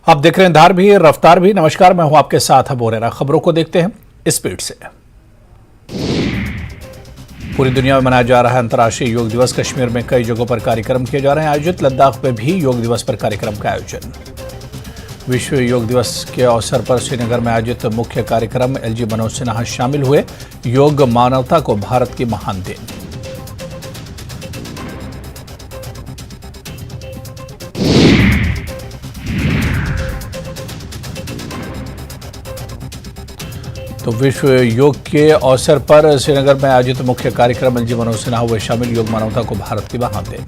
आप देख रहे हैं धार भी रफ्तार भी। नमस्कार, मैं हूं आपके साथ अबू हुरैरा। खबरों को देखते हैं स्पीड से। पूरी दुनिया में मनाया जा रहा है अंतर्राष्ट्रीय योग दिवस। कश्मीर में कई जगहों पर कार्यक्रम किए जा रहे हैं आयोजित। लद्दाख में भी योग दिवस पर कार्यक्रम का आयोजन। विश्व योग दिवस के अवसर पर श्रीनगर में आयोजित मुख्य कार्यक्रम एलजी मनोज सिन्हा शामिल हुए। योग मानवता को भारत की महान देन। तो विश्व योग के अवसर पर श्रीनगर में आयोजित मुख्य कार्यक्रम एलजी मनोज सिन्हा हुए शामिल। योग मानवता को भारत की महान देन।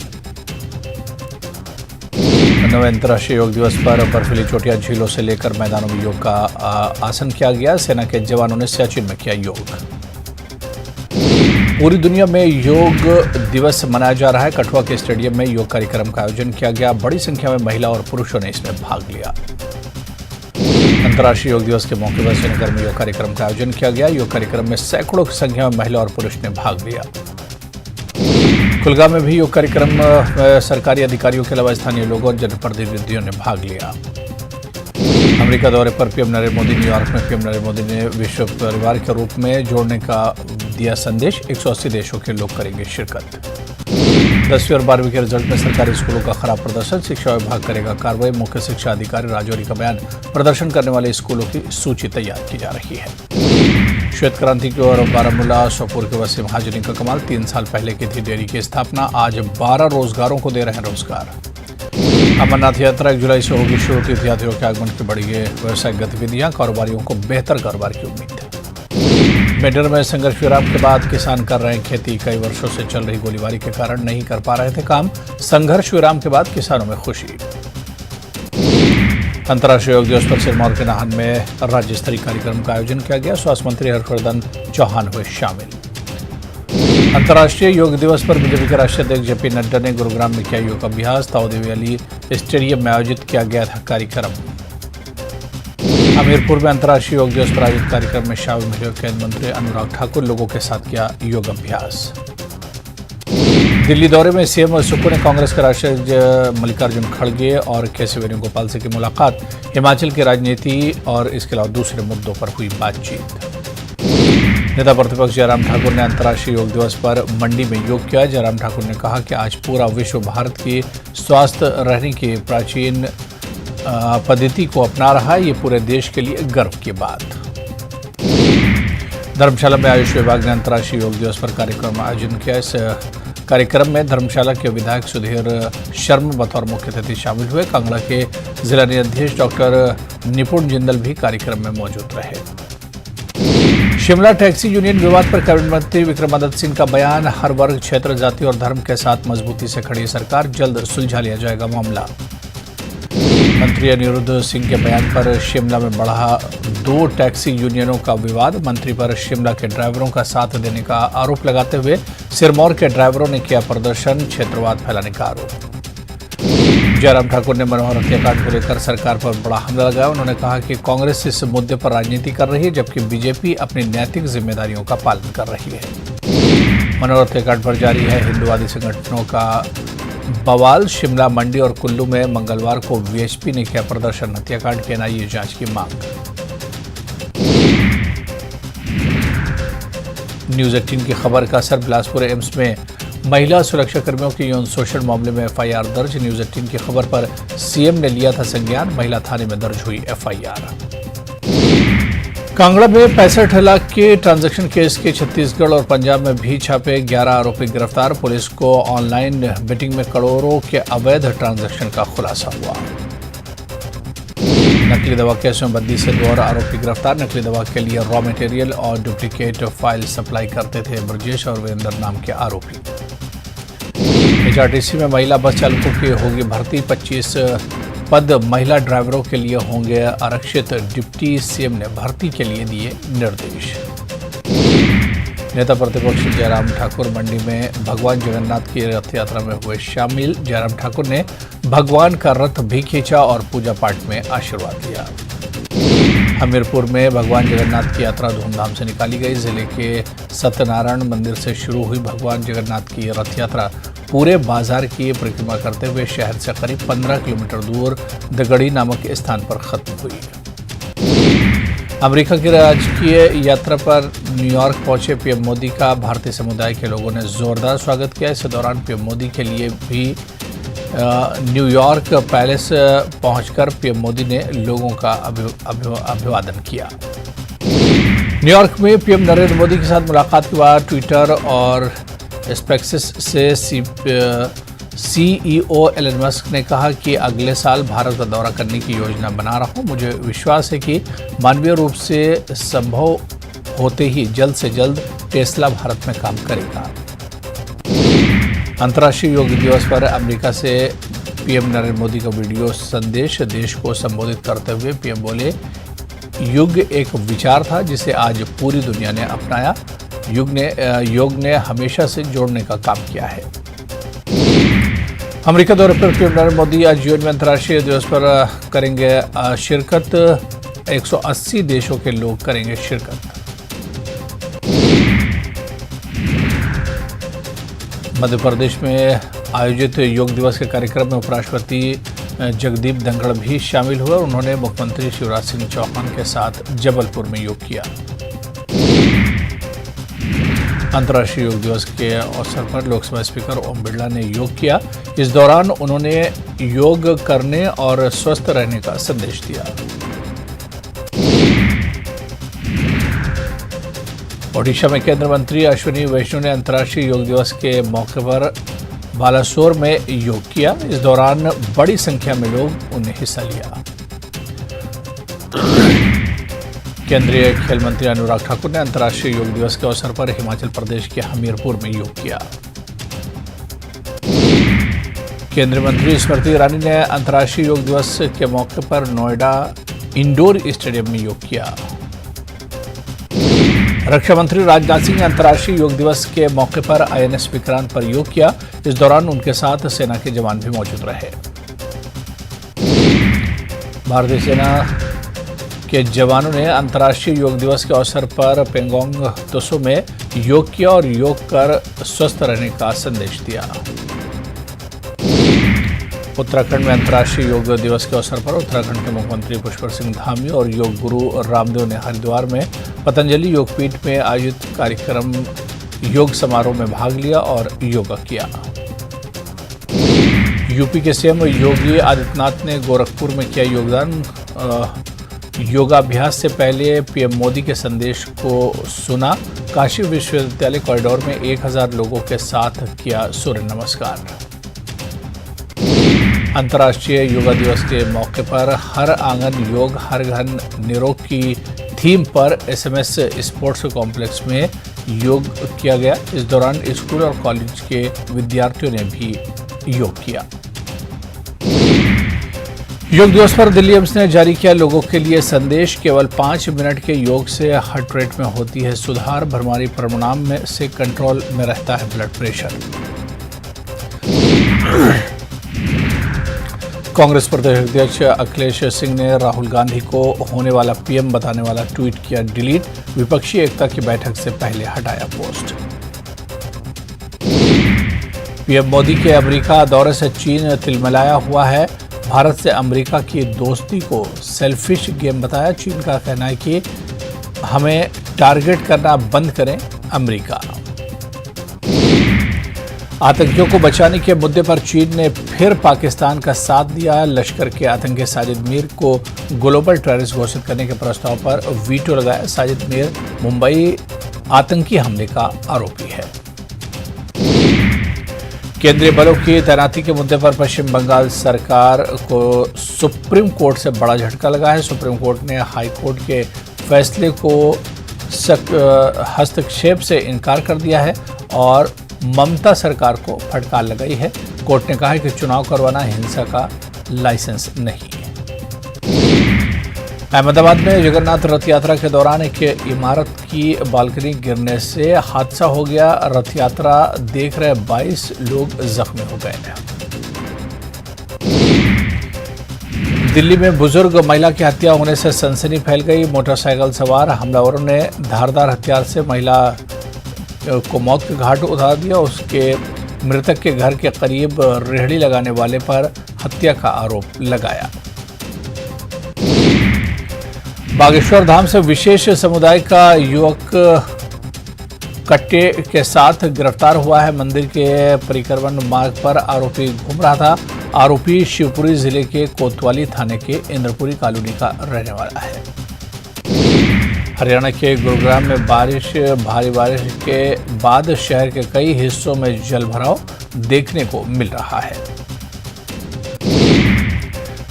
9वें अंतर्राष्ट्रीय योग दिवस पर बर्फीली चोटियां झीलों से लेकर मैदानों में योग का आसन किया गया। सेना के जवानों ने सियाचिन में किया योग। पूरी दुनिया में योग दिवस मनाया जा रहा है। कठुआ के स्टेडियम में योग कार्यक्रम का आयोजन किया गया। बड़ी संख्या में महिला और पुरुषों ने इसमें भाग लिया। अंतर्राष्ट्रीय योग दिवस के मौके पर श्रीनगर में योग कार्यक्रम का आयोजन किया गया। योग कार्यक्रम में सैकड़ों की संख्या में महिला और पुरुष ने भाग लिया। कुलगाम में भी योग कार्यक्रम में सरकारी अधिकारियों के अलावा स्थानीय लोगों और जनप्रतिनिधियों ने भाग लिया। अमेरिका दौरे पर पीएम नरेंद्र मोदी। न्यूयॉर्क में पीएम नरेंद्र मोदी ने विश्व परिवार के रूप में जोड़ने का दिया संदेश। 180 देशों के लोग करेंगे शिरकत। 10वीं और 12वीं के रिजल्ट में सरकारी स्कूलों का खराब प्रदर्शन। शिक्षा विभाग करेगा कार्रवाई। मुख्य शिक्षा अधिकारी राजौरी का बयान। प्रदर्शन करने वाले स्कूलों की सूची तैयार की जा रही है। श्वेत क्रांति की ओर बारामूला सोपोर के वसीम हाजिनी का कमाल। 3 साल पहले की थी डेयरी की स्थापना। आज 12 रोजगारों को दे रहे हैं रोजगार। अमरनाथ यात्रा 1 जुलाई से होगी शुरू। तीर्थयात्रियों के आगमन की बढ़ी व्यावसायिक गतिविधियां। कारोबारियों को बेहतर कारोबार की उम्मीद है। मेडर में संघर्ष विराम के बाद किसान कर रहे हैं खेती। कई वर्षों से चल रही गोलीबारी के कारण नहीं कर पा रहे थे काम। संघर्ष विराम के बाद किसानों में खुशी। अंतर्राष्ट्रीय योग दिवस पर सिरमौर के नाहन में राज्य स्तरीय कार्यक्रम का आयोजन किया गया। स्वास्थ्य मंत्री हर्षवर्धन चौहान हुए शामिल। अंतर्राष्ट्रीय योग दिवस पर बीजेपी के राष्ट्रीय अध्यक्ष जेपी नड्डा ने गुरुग्राम में किया योग अभ्यास। ताऊदेवी अली स्टेडियम में आयोजित किया गया था कार्यक्रम। हमीरपुर में अंतर्राष्ट्रीय योग दिवस पर आयोजित कार्यक्रम में शामिल हुए केंद्रीय मंत्री अनुराग ठाकुर। लोगों के साथ किया योग अभ्यास। दिल्ली दौरे में सीएम सुक्खू ने कांग्रेस के राष्ट्रीय अध्यक्ष मल्लिकार्जुन खड़गे और केसी वेणुगोपाल से की मुलाकात। हिमाचल की राजनीति और इसके अलावा दूसरे मुद्दों पर हुई बातचीत। नेता प्रतिपक्ष जयराम ठाकुर ने अंतर्राष्ट्रीय योग दिवस पर मंडी में योग किया। जयराम ठाकुर ने कहा कि आज पूरा विश्व भारत की स्वस्थ रहने की प्राचीन पद्धति को अपना रहा है। ये पूरे देश के लिए गर्व की बात। धर्मशाला में आयुष विभाग ने अंतर्राष्ट्रीय योग दिवस पर कार्यक्रम आयोजन किया। इस कार्यक्रम में धर्मशाला के विधायक सुधीर शर्मा बतौर मुख्य अतिथि शामिल हुए। कांगड़ा के जिला न्यायाधीश डॉक्टर निपुण जिंदल भी कार्यक्रम में मौजूद रहे। शिमला टैक्सी यूनियन विवाद पर कैबिनेट मंत्री विक्रमादित्य सिंह का बयान। हर वर्ग, क्षेत्र, जाति और धर्म के साथ मजबूती से खड़ी सरकार। जल्द सुलझा लिया जाएगा मामला। मंत्री अनिरुद्ध सिंह के बयान पर शिमला में बढ़ा 2 टैक्सी यूनियनों का विवाद। मंत्री पर शिमला के ड्राइवरों का साथ देने का आरोप लगाते हुए सिरमौर के ड्राइवरों ने किया प्रदर्शन। क्षेत्रवाद फैलाने का आरोप। जयराम ठाकुर ने मनोहर हत्याकांड को लेकर सरकार पर बड़ा हमला लगाया। उन्होंने कहा कि कांग्रेस इस मुद्दे पर राजनीति कर रही है, जबकि बीजेपी अपनी नैतिक जिम्मेदारियों का पालन कर रही है। मनोहर हत्याकांड पर जारी है हिंदुवादी संगठनों का बवाल। शिमला, मंडी और कुल्लू में मंगलवार को वीएचपी ने किया प्रदर्शन। हत्याकांड की एनआईए जांच की मांग। न्यूज 18 की खबर का असर। बिलासपुर एम्स में महिला सुरक्षाकर्मियों के यौन शोषण मामले में एफआईआर दर्ज। न्यूज 18 की खबर पर सीएम ने लिया था संज्ञान। महिला थाने में दर्ज हुई एफआईआर। कांगड़ा में 65 लाख के ट्रांजैक्शन केस के छत्तीसगढ़ और पंजाब में भी छापे। 11 आरोपी गिरफ्तार। पुलिस को ऑनलाइन बेटिंग में करोड़ों के अवैध ट्रांजैक्शन का खुलासा हुआ। नकली दवा केस में बद्दी से 2 और आरोपी गिरफ्तार। नकली दवा के लिए रॉ मटेरियल और डुप्लीकेट फाइल सप्लाई करते थे ब्रजेश और वीरेंद्र नाम के आरोपी। एचआरटीसी में महिला बस चालकों की होगी भर्ती। 25 पद महिला ड्राइवरों के लिए होंगे आरक्षित। डिप्टी सीएम ने भर्ती के लिए दिए निर्देश। नेता प्रतिपक्ष जयराम ठाकुर मंडी में भगवान जगन्नाथ की रथ यात्रा में हुए शामिल। जयराम ठाकुर ने भगवान का रथ भी खींचा और पूजा पाठ में आशीर्वाद लिया। हमीरपुर में भगवान जगन्नाथ की यात्रा धूमधाम से निकाली गई। जिले के सत्यनारायण मंदिर से शुरू हुई भगवान जगन्नाथ की रथ यात्रा पूरे बाजार की परिक्रमा करते हुए शहर से करीब 15 किलोमीटर दूर दगड़ी नामक स्थान पर खत्म हुई। अमेरिका की राजकीय यात्रा पर न्यूयॉर्क पहुंचे पीएम मोदी का भारतीय समुदाय के लोगों ने जोरदार स्वागत किया। इस दौरान पीएम मोदी के लिए भी न्यूयॉर्क पैलेस पहुंचकर पीएम मोदी ने लोगों का अभिवादन किया। न्यूयॉर्क में पीएम नरेंद्र मोदी के साथ मुलाकात के बाद ट्विटर और स्पेक्सिस से सीईओ एलन मस्क ने कहा कि अगले साल भारत का दौरा करने की योजना बना रहा हूं। मुझे विश्वास है कि मानवीय रूप से संभव होते ही जल्द से जल्द टेस्ला भारत में काम करेगा। अंतर्राष्ट्रीय योग दिवस पर अमेरिका से पीएम नरेंद्र मोदी का वीडियो संदेश देश को संबोधित करते हुए पीएम बोले, युग एक विचार था जिसे आज पूरी दुनिया ने अपनाया। योग ने हमेशा से जोड़ने का काम किया है। अमेरिका दौरे पर पीएम नरेंद्र मोदी आज यूएन में अंतर्राष्ट्रीय दिवस पर करेंगे शिरकत। 180 देशों के लोग करेंगे शिरकत। मध्य प्रदेश में आयोजित योग दिवस के कार्यक्रम में उपराष्ट्रपति जगदीप धनखड़ भी शामिल हुए। उन्होंने मुख्यमंत्री शिवराज सिंह चौहान के साथ जबलपुर में योग किया। अंतर्राष्ट्रीय योग दिवस के अवसर पर लोकसभा स्पीकर ओम बिरला ने योग किया। इस दौरान उन्होंने योग करने और स्वस्थ रहने का संदेश दिया। ओडिशा में केंद्रीय मंत्री अश्विनी वैष्णव ने अंतर्राष्ट्रीय योग दिवस के मौके पर बालासोर में योग किया। इस दौरान बड़ी संख्या में लोग उन्हें हिस्सा लिया। केंद्रीय खेल मंत्री अनुराग ठाकुर ने अंतर्राष्ट्रीय योग दिवस के अवसर पर हिमाचल प्रदेश के हमीरपुर में योग किया। केंद्रीय मंत्री स्मृति ईरानी ने अंतर्राष्ट्रीय योग दिवस के मौके पर नोएडा इंडोर स्टेडियम में योग किया। रक्षा मंत्री राजनाथ सिंह ने अंतर्राष्ट्रीय योग दिवस के मौके पर आईएनएस विक्रांत पर योग किया। इस दौरान उनके साथ सेना के जवान भी मौजूद रहे। भारतीय सेना के जवानों ने अंतर्राष्ट्रीय योग दिवस के अवसर पर पेंगोंग त्सो में योग किया और योग कर स्वस्थ रहने का संदेश दिया। उत्तराखंड में अंतर्राष्ट्रीय योग दिवस के अवसर पर उत्तराखंड के मुख्यमंत्री पुष्कर सिंह धामी और योग गुरु रामदेव ने हरिद्वार में पतंजलि योगपीठ में आयोजित कार्यक्रम योग समारोह में भाग लिया और योगा किया। यूपी के सीएम योगी आदित्यनाथ ने गोरखपुर में किया योगदान। योगाभ्यास से पहले पीएम मोदी के संदेश को सुना। काशी विश्वविद्यालय कॉरिडोर में 1000 लोगों के साथ किया सूर्य नमस्कार। अंतर्राष्ट्रीय योगा दिवस के मौके पर हर आंगन योग हर घर निरोग की थीम पर एसएमएस स्पोर्ट्स कॉम्प्लेक्स में योग किया गया। इस दौरान स्कूल और कॉलेज के विद्यार्थियों ने भी योग किया। योग दिवस पर दिल्ली एम्स ने जारी किया लोगों के लिए संदेश। केवल 5 मिनट के योग से हार्ट रेट में होती है सुधार। बीमारी परिणाम में से कंट्रोल में रहता है ब्लड प्रेशर। कांग्रेस प्रदेश अध्यक्ष अखिलेश सिंह ने राहुल गांधी को होने वाला पीएम बताने वाला ट्वीट किया डिलीट। विपक्षी एकता की बैठक से पहले हटाया पोस्ट। पीएम मोदी के अमेरिका दौरे से चीन तिलमिलाया हुआ है। भारत से अमेरिका की दोस्ती को सेल्फिश गेम बताया। चीन का कहना है कि हमें टारगेट करना बंद करें अमेरिका। आतंकियों को बचाने के मुद्दे पर चीन ने फिर पाकिस्तान का साथ दिया। लश्कर के आतंकी साजिद मीर को ग्लोबल टेररिस्ट घोषित करने के प्रस्ताव पर वीटो लगाया। साजिद मीर मुंबई आतंकी हमले का आरोपी है। केंद्रीय बलों की तैनाती के मुद्दे पर पश्चिम बंगाल सरकार को सुप्रीम कोर्ट से बड़ा झटका लगा है। सुप्रीम कोर्ट ने हाई कोर्ट के फैसले को हस्तक्षेप से इनकार कर दिया है और ममता सरकार को फटकार लगाई है। कोर्ट ने कहा है कि चुनाव करवाना हिंसा का लाइसेंस नहीं है। अहमदाबाद में जगन्नाथ रथ यात्रा के दौरान एक इमारत की बालकनी गिरने से हादसा हो गया। रथ यात्रा देख रहे 22 लोग जख्मी हो गए। दिल्ली में बुजुर्ग महिला की हत्या होने से सनसनी फैल गई। मोटरसाइकिल सवार हमलावरों ने धारदार हथियार से महिला को मौत के घाट उतार दिया। उसके मृतक के घर के करीब रेहड़ी लगाने वाले पर हत्या का आरोप लगाया। बागेश्वर धाम से विशेष समुदाय का युवक कट्टे के साथ गिरफ्तार हुआ है। मंदिर के परिक्रमण मार्ग पर आरोपी घूम रहा था। आरोपी शिवपुरी जिले के कोतवाली थाने के इंद्रपुरी कॉलोनी का रहने वाला है। हरियाणा के गुरुग्राम में भारी बारिश के बाद शहर के कई हिस्सों में जलभराव देखने को मिल रहा है।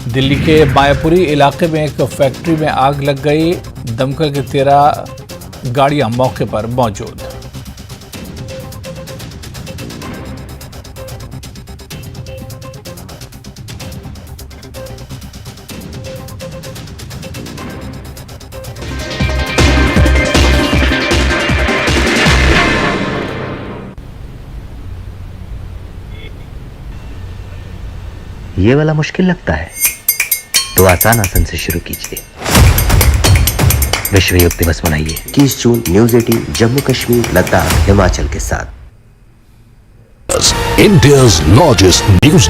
दिल्ली के मायापुरी इलाके में एक फैक्ट्री में आग लग गई। दमकल की 13 गाड़ियां मौके पर मौजूद। ये वाला मुश्किल लगता है तो आसान आसन से शुरू कीजिए। विश्व योग दिवस मनाइए 21 जून न्यूज 18 जम्मू कश्मीर लद्दाख हिमाचल के साथ। India's largest news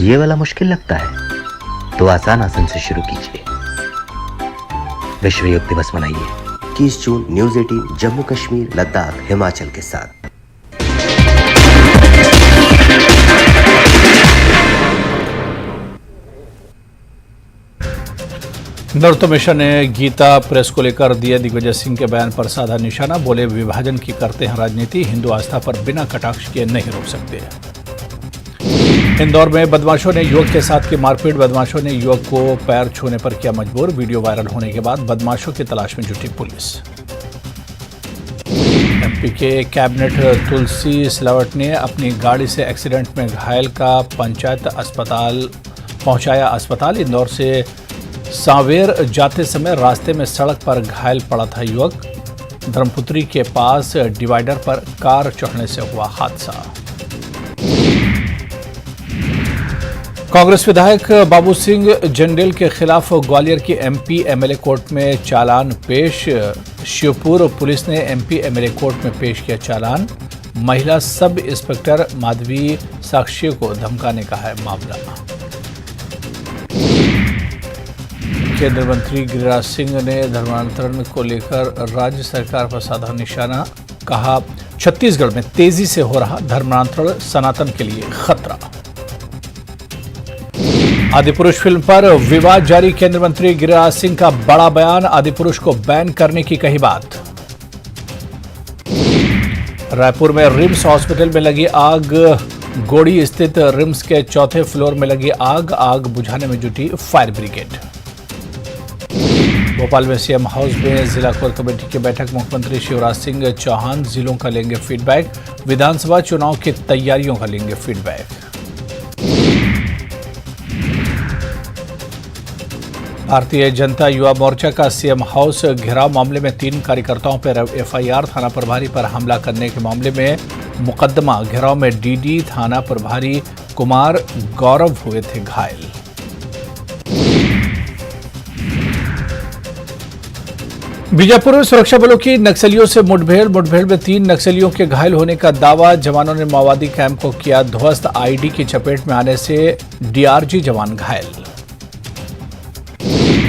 ये वाला मुश्किल लगता है तो आसान आसन से शुरू कीजिए। विश्व योग दिवस मनाइए 21 जून न्यूज 18 जम्मू कश्मीर लद्दाख हिमाचल के साथ। नरोत्तम मिश्रा ने गीता प्रेस को लेकर दिए दिग्विजय सिंह के बयान पर साधा निशाना। बोले, विभाजन की करते हैं राजनीति, हिंदू आस्था पर बिना कटाक्ष किए नहीं रोक सकते। इंदौर में बदमाशों ने युवक के साथ की मारपीट। बदमाशों ने युवक को पैर छूने पर किया मजबूर। वीडियो वायरल होने के बाद बदमाशों की तलाश में जुटी पुलिस। एमपी के कैबिनेट तुलसी सिलावट ने अपनी गाड़ी से एक्सीडेंट में घायल का पंचायत अस्पताल पहुंचाया। अस्पताल इंदौर से सांवेर जाते समय रास्ते में सड़क पर घायल पड़ा था युवक। धर्मपुत्री के पास डिवाइडर पर कार चढ़ने से हुआ हादसा। कांग्रेस विधायक बाबू सिंह जंडेल के खिलाफ ग्वालियर की एमपी एमएलए कोर्ट में चालान पेश। शिवपुर पुलिस ने एमपी एमएलए कोर्ट में पेश किया चालान। महिला सब इंस्पेक्टर माधवी साक्षी को धमकाने का है मामला। केंद्रीय मंत्री गिरिराज सिंह ने धर्मांतरण को लेकर राज्य सरकार पर साधा निशाना। कहा, छत्तीसगढ़ में तेजी से हो रहा धर्मांतरण सनातन के लिए खतरा। आदिपुरुष फिल्म पर विवाद जारी। केंद्रीय मंत्री गिरिराज सिंह का बड़ा बयान। आदिपुरुष को बैन करने की कही बात। रायपुर में रिम्स हॉस्पिटल में लगी आग। गोड़ी स्थित रिम्स के चौथे फ्लोर में लगी आग। आग बुझाने में जुटी फायर ब्रिगेड। भोपाल में सीएम हाउस में जिला कोर कमेटी की बैठक। मुख्यमंत्री शिवराज सिंह चौहान जिलों का लेंगे फीडबैक। विधानसभा चुनाव की तैयारियों का लेंगे फीडबैक। भारतीय जनता युवा मोर्चा का सीएम हाउस घेराव मामले में 3 कार्यकर्ताओं पर एफआईआर। थाना प्रभारी पर हमला करने के मामले में मुकदमा। घेराव में डीडी थाना प्रभारी कुमार गौरव हुए थे घायल। बीजापुर में सुरक्षा बलों की नक्सलियों से मुठभेड़ में 3 नक्सलियों के घायल होने का दावा। जवानों ने माओवादी कैंप को किया ध्वस्त। आईडी की चपेट में आने से डीआरजी जवान घायल।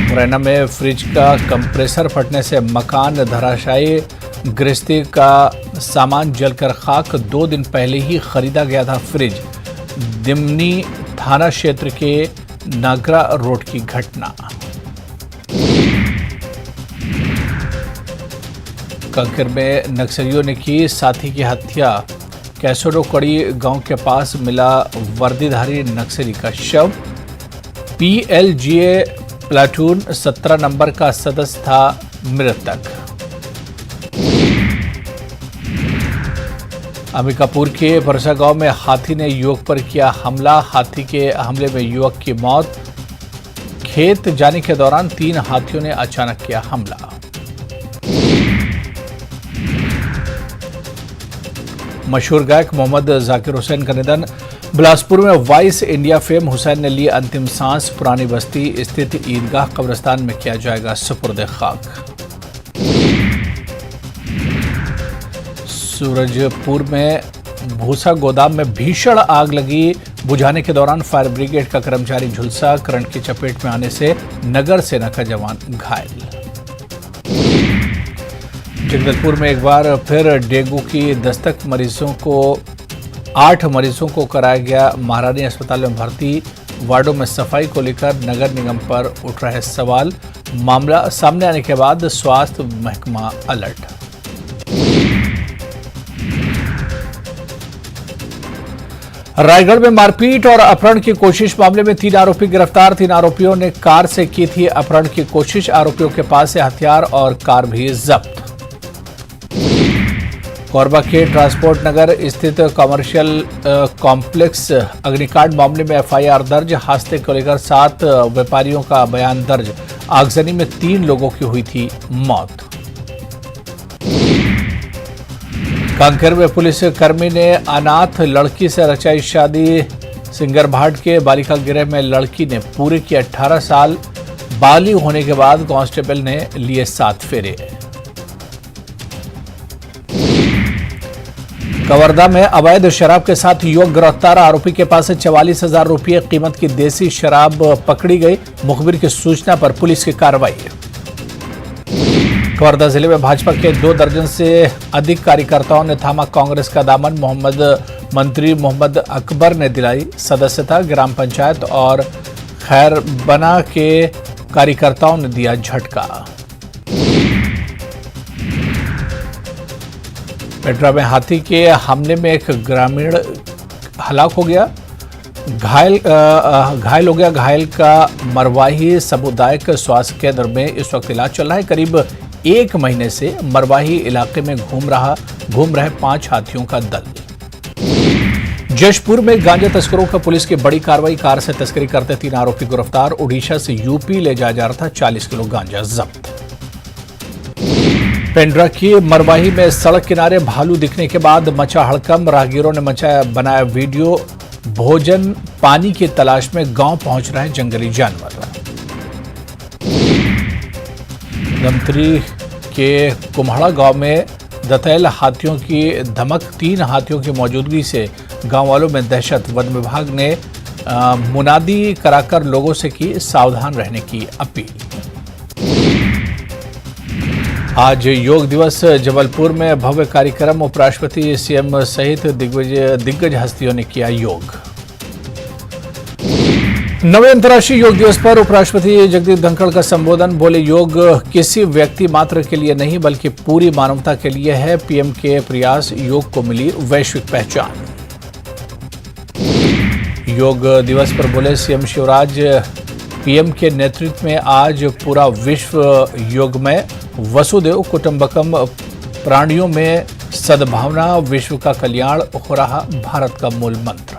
मुरैना में फ्रिज का कंप्रेसर फटने से मकान धराशायी। गृहस्थी का सामान जलकर खाक। 2 दिन पहले ही खरीदा गया था फ्रिज। दिमनी थाना क्षेत्र के नागरा रोड की घटना। कांकेर में नक्सलियों ने की साथी की हत्या। कैसोडो कड़ी गांव के पास मिला वर्दीधारी नक्सली का शव। पीएलजीए प्लाटून 17 नंबर का सदस्य था मृतक। अंबिकापुर के परसा गांव में हाथी ने युवक पर किया हमला। हाथी के हमले में युवक की मौत। खेत जाने के दौरान 3 हाथियों ने अचानक किया हमला। मशहूर गायक मोहम्मद जाकिर हुसैन का निधन। बिलासपुर में वाइस इंडिया फेम हुसैन ने ली अंतिम सांस। पुरानी बस्ती स्थित ईदगाह कब्रिस्तान में किया जाएगा सुपुर्द खाक। सूरजपुर में भूसा गोदाम में भीषण आग लगी। बुझाने के दौरान फायर ब्रिगेड का कर्मचारी झुलसा। करंट की चपेट में आने से नगर सेना का जवान घायल। जगदलपुर में एक बार फिर डेंगू की दस्तक। 8 मरीजों को कराया गया महारानी अस्पताल में भर्ती। वार्डों में सफाई को लेकर नगर निगम पर उठ रहे सवाल। मामला सामने आने के बाद स्वास्थ्य महकमा अलर्ट। रायगढ़ में मारपीट और अपहरण की कोशिश मामले में 3 आरोपी गिरफ्तार। 3 आरोपियों ने कार से की थी अपहरण की कोशिश। आरोपियों के पास से हथियार और कार भी जब्त। कोरबा के ट्रांसपोर्ट नगर स्थित कमर्शियल कॉम्प्लेक्स अग्निकांड मामले में एफआईआर दर्ज। हादसे को लेकर 7 व्यापारियों का बयान दर्ज। आगजनी में 3 लोगों की हुई थी मौत। कांकेर में पुलिस कर्मी ने अनाथ लड़की से रचाई शादी। सिंगरभाट के बालिका गृह में लड़की ने पूरे किए 18 साल। बालिग होने के बाद कांस्टेबल ने लिए 7 फेरे। कवर्धा में अवैध शराब के साथ युवक गिरफ्तार। आरोपी के पास से 44,000 रुपये कीमत की देसी शराब पकड़ी गई। मुखबिर की सूचना पर पुलिस की कार्रवाई। कवर्धा जिले में भाजपा के 2 दर्जन से अधिक कार्यकर्ताओं ने थामा कांग्रेस का दामन। मंत्री मोहम्मद अकबर ने दिलाई सदस्यता। ग्राम पंचायत और खैरबना के कार्यकर्ताओं ने दिया झटका। पेट्रा में हाथी के हमले में एक ग्रामीण हलाक हो गया। घायल हो गया। घायल का मरवाही सामुदायिक स्वास्थ्य केंद्र में इस वक्त इलाज चल रहा है। करीब 1 महीने से मरवाही इलाके में घूम रहे 5 हाथियों का दल। जशपुर में गांजा तस्करों का पुलिस की बड़ी कार्रवाई। कार से तस्करी करते 3 आरोपी गिरफ्तार। उड़ीसा से यूपी ले जाया जा रहा था 40 किलो गांजा जब्त। पेंड्रा की मरवाही में सड़क किनारे भालू दिखने के बाद मचा हड़कंप। राहगीरों ने बनाया वीडियो। भोजन पानी की तलाश में गांव पहुंच रहे जंगली जानवर। धमतरी के कुम्हड़ा गांव में दतैल हाथियों की धमक। 3 हाथियों की मौजूदगी से गांव वालों में दहशत। वन विभाग ने मुनादी कराकर लोगों से की सावधान रहने की अपील। आज योग दिवस। जबलपुर में भव्य कार्यक्रम। उपराष्ट्रपति सीएम सहित दिग्गज हस्तियों ने किया योग। 9वें अंतर्राष्ट्रीय योग दिवस पर उपराष्ट्रपति जगदीप धनखड़ का संबोधन। बोले योग किसी व्यक्ति मात्र के लिए नहीं बल्कि पूरी मानवता के लिए है। पीएम के प्रयास योग को मिली वैश्विक पहचान। योग दिवस पर बोले सीएम शिवराज पीएम के नेतृत्व में आज पूरा विश्व योगमय। वसुदेव कुटुंबकम, प्राणियों में सद्भावना, विश्व का कल्याण हो रहा भारत का मूल मंत्र।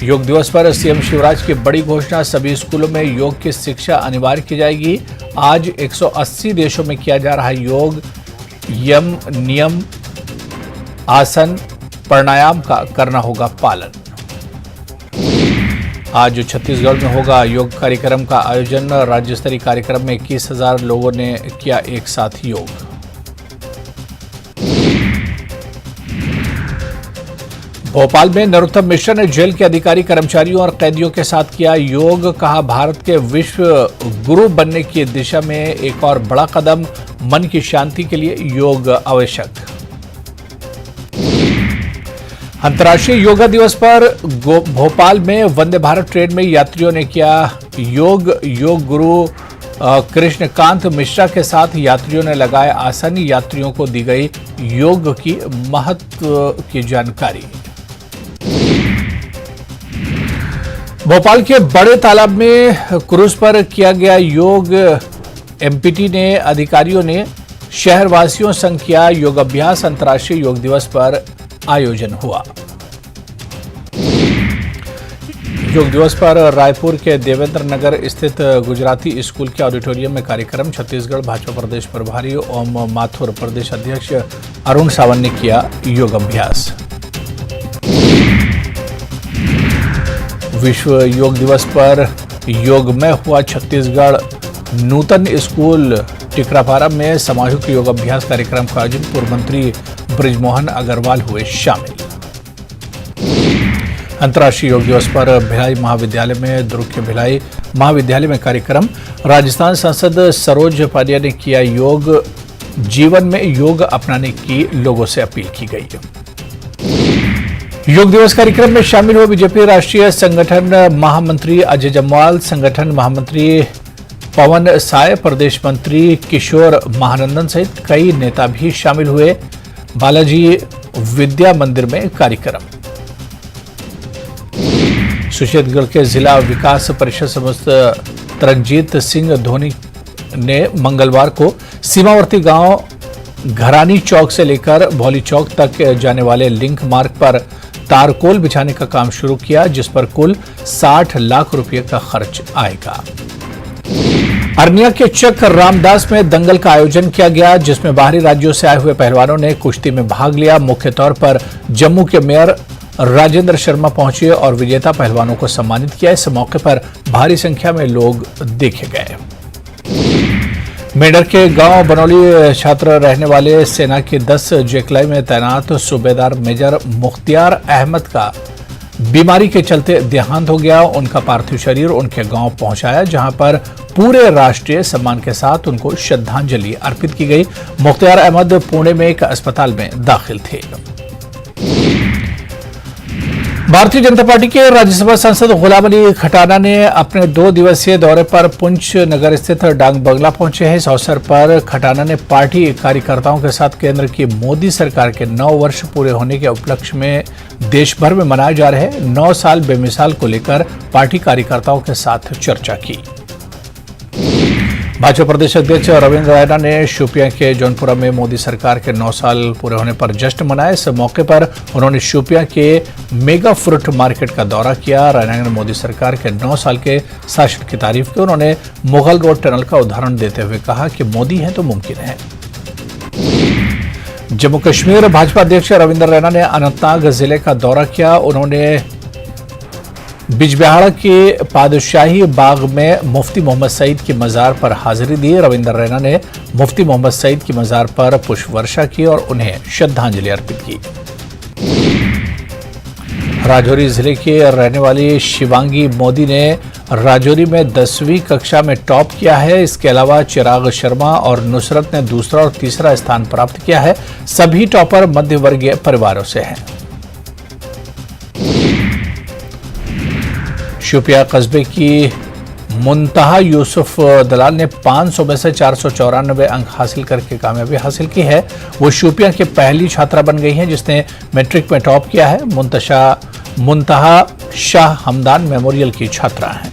योग दिवस पर सीएम शिवराज की बड़ी घोषणा, सभी स्कूलों में योग की शिक्षा अनिवार्य की जाएगी। आज 180 देशों में किया जा रहा योग। यम, नियम, आसन, प्राणायाम का करना होगा पालन। आज छत्तीसगढ़ में होगा योग कार्यक्रम का आयोजन। राज्य स्तरीय कार्यक्रम में 21,000 लोगों ने किया एक साथ योग। भोपाल में नरोत्तम मिश्रा ने जेल के अधिकारी, कर्मचारियों और कैदियों के साथ किया योग। कहा, भारत के विश्व गुरु बनने की दिशा में एक और बड़ा कदम, मन की शांति के लिए योग आवश्यक। अंतर्राष्ट्रीय योगा दिवस पर भोपाल में वंदे भारत ट्रेन में यात्रियों ने किया योग। योग गुरु कृष्णकांत मिश्रा के साथ यात्रियों ने लगाए आसन। यात्रियों को दी गई योग की महत्व की जानकारी। भोपाल के बड़े तालाब में क्रूज पर किया गया योग। एमपीटी ने अधिकारियों ने शहरवासियों संग किया योग अभ्यास। अंतर्राष्ट्रीय योग दिवस पर आयोजन हुआ। योग दिवस पर रायपुर के देवेंद्र नगर स्थित गुजराती स्कूल के ऑडिटोरियम में कार्यक्रम। छत्तीसगढ़ भाजपा प्रदेश प्रभारी ओम माथुर, प्रदेश अध्यक्ष अरुण सावंत ने किया योग अभ्यास। विश्व योग दिवस पर योग में हुआ छत्तीसगढ़ नूतन स्कूल टिकरापारा में सामूहिक योग अभ्यास कार्यक्रम का आयोजन। पूर्व मंत्री ब्रिजमोहन अग्रवाल हुए शामिल। अंतर्राष्ट्रीय योग दिवस पर भिलाई महाविद्यालय में, दुर्ग के भिलाई महाविद्यालय में कार्यक्रम। राजस्थान सांसद सरोज पारिया ने किया योग। जीवन में योग अपनाने की लोगों से अपील की गई। योग दिवस कार्यक्रम में शामिल हुए बीजेपी राष्ट्रीय संगठन महामंत्री अजय जम्वाल, संगठन महामंत्री पवन साय, प्रदेश मंत्री किशोर महानंदन सहित कई नेता भी शामिल हुए। बालाजी विद्या मंदिर में कार्यक्रम। सुशीलगढ़ के जिला विकास परिषद सदस्य तरनजीत सिंह धोनी ने मंगलवार को सीमावर्ती गांव घरानी चौक से लेकर भौली चौक तक जाने वाले लिंक मार्ग पर तारकोल बिछाने का काम शुरू किया, जिस पर कुल 60 लाख रुपए का खर्च आएगा। अरनिया के चक रामदास में दंगल का आयोजन किया गया, जिसमें बाहरी राज्यों से आए हुए पहलवानों ने कुश्ती में भाग लिया। मुख्य तौर पर जम्मू के मेयर राजेंद्र शर्मा पहुंचे और विजेता पहलवानों को सम्मानित किया। इस मौके पर भारी संख्या में लोग देखे गए। मेंढर के गांव बनौली छात्र रहने वाले सेना के 10 जेकलाई में तैनात सूबेदार मेजर मुख्तियार अहमद का बीमारी के चलते देहांत हो गया। उनका पार्थिव शरीर उनके गांव पहुंचाया, जहां पर पूरे राष्ट्रीय सम्मान के साथ उनको श्रद्धांजलि अर्पित की गई। मुख्तियार अहमद पुणे में एक अस्पताल में दाखिल थे। भारतीय जनता पार्टी के राज्यसभा सांसद गुलाम अली खटाना ने अपने 2 दिवसीय दौरे पर पुंछ नगर स्थित डांग बंगला पहुंचे हैं। इस अवसर पर खटाना ने पार्टी कार्यकर्ताओं के साथ केंद्र की मोदी सरकार के 9 वर्ष पूरे होने के उपलक्ष्य में देश भर में मनाए जा रहे 9 साल बेमिसाल को लेकर पार्टी कार्यकर्ताओं के साथ चर्चा की। भाजपा प्रदेश अध्यक्ष रविंद्र रैना ने शोपियां के जौनपुरा में मोदी सरकार के 9 साल पूरे होने पर जश्न मनाया। इस मौके पर उन्होंने शोपियां के मेगा फ्रूट मार्केट का दौरा किया। रैना ने मोदी सरकार के 9 साल के शासन की तारीफ की। उन्होंने मुगल रोड टनल का उदाहरण देते हुए कहा कि मोदी है तो मुमकिन है। जम्मू कश्मीर भाजपा अध्यक्ष रविंद्र रैना ने अनंतनाग जिले का दौरा किया। उन्होंने बिजबिहाड़ा के पादशाही बाग में मुफ्ती मोहम्मद सईद की मजार पर हाजिरी दी। रविंद्र रैना ने मुफ्ती मोहम्मद सईद की मजार पर पुष्प वर्षा की और उन्हें श्रद्धांजलि अर्पित की। राजौरी जिले के रहने वाली शिवांगी मोदी ने राजौरी में 10वीं कक्षा में टॉप किया है। इसके अलावा चिराग शर्मा और नुसरत ने दूसरा और तीसरा स्थान प्राप्त किया है। सभी टॉपर मध्य वर्गीय परिवारों से हैं। शोपिया कस्बे की मुंतहा यूसुफ दलाल ने 500 में से 494 अंक हासिल करके कामयाबी हासिल की है। वो शोपिया की पहली छात्रा बन गई हैं जिसने मैट्रिक में टॉप किया है। मुंतहा शाह हमदान मेमोरियल की छात्रा हैं।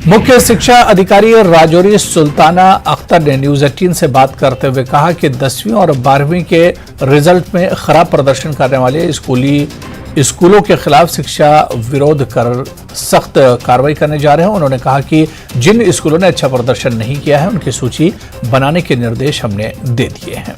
मुख्य शिक्षा अधिकारी राजौरी सुल्ताना अख्तर ने न्यूज 18 से बात करते हुए कहा कि 10वीं और 12वीं के रिजल्ट में खराब प्रदर्शन करने वाले स्कूलों के खिलाफ शिक्षा विरोध कर सख्त कार्रवाई करने जा रहे हैं। उन्होंने कहा कि जिन स्कूलों ने अच्छा प्रदर्शन नहीं किया है उनकी सूची बनाने के निर्देश हमने दे दिए हैं।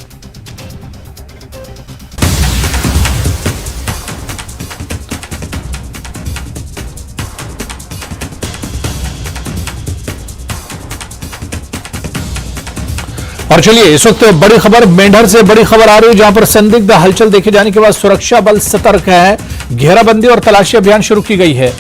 और चलिए इस वक्त बड़ी खबर मेंढर से बड़ी खबर आ रही है, जहां पर संदिग्ध हलचल देखे जाने के बाद सुरक्षा बल सतर्क है। घेराबंदी और तलाशी अभियान शुरू की गई है।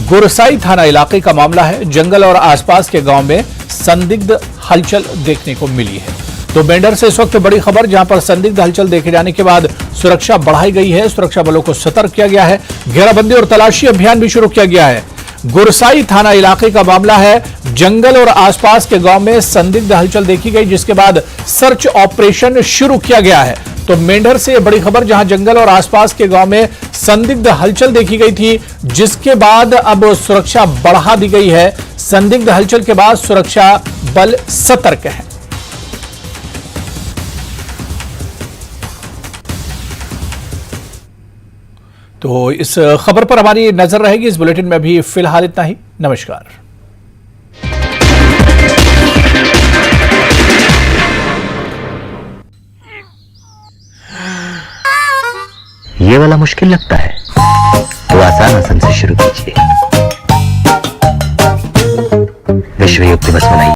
गुरसाई थाना इलाके का मामला है। जंगल और आसपास के गांव में संदिग्ध हलचल देखने को मिली है। तो मेंढर से इस वक्त बड़ी खबर, जहां पर संदिग्ध हलचल देखे जाने के बाद सुरक्षा बढ़ाई गई है। सुरक्षा बलों को सतर्क किया गया है। घेराबंदी और तलाशी अभियान भी शुरू किया गया है। गुरसाई थाना इलाके का मामला है। जंगल और आसपास के गांव में संदिग्ध हलचल देखी गई, जिसके बाद सर्च ऑपरेशन शुरू किया गया है। तो मेंढर से बड़ी खबर, जहां जंगल और आसपास के गांव में संदिग्ध हलचल देखी गई थी, जिसके बाद अब सुरक्षा बढ़ा दी गई है। संदिग्ध हलचल के बाद सुरक्षा बल सतर्क है। तो इस खबर पर हमारी नजर रहेगी। इस बुलेटिन में भी फिलहाल इतना ही। नमस्कार। ये वाला मुश्किल लगता है तो आसान आसन से शुरू कीजिए। विश्व युक्ति बस बनाइए।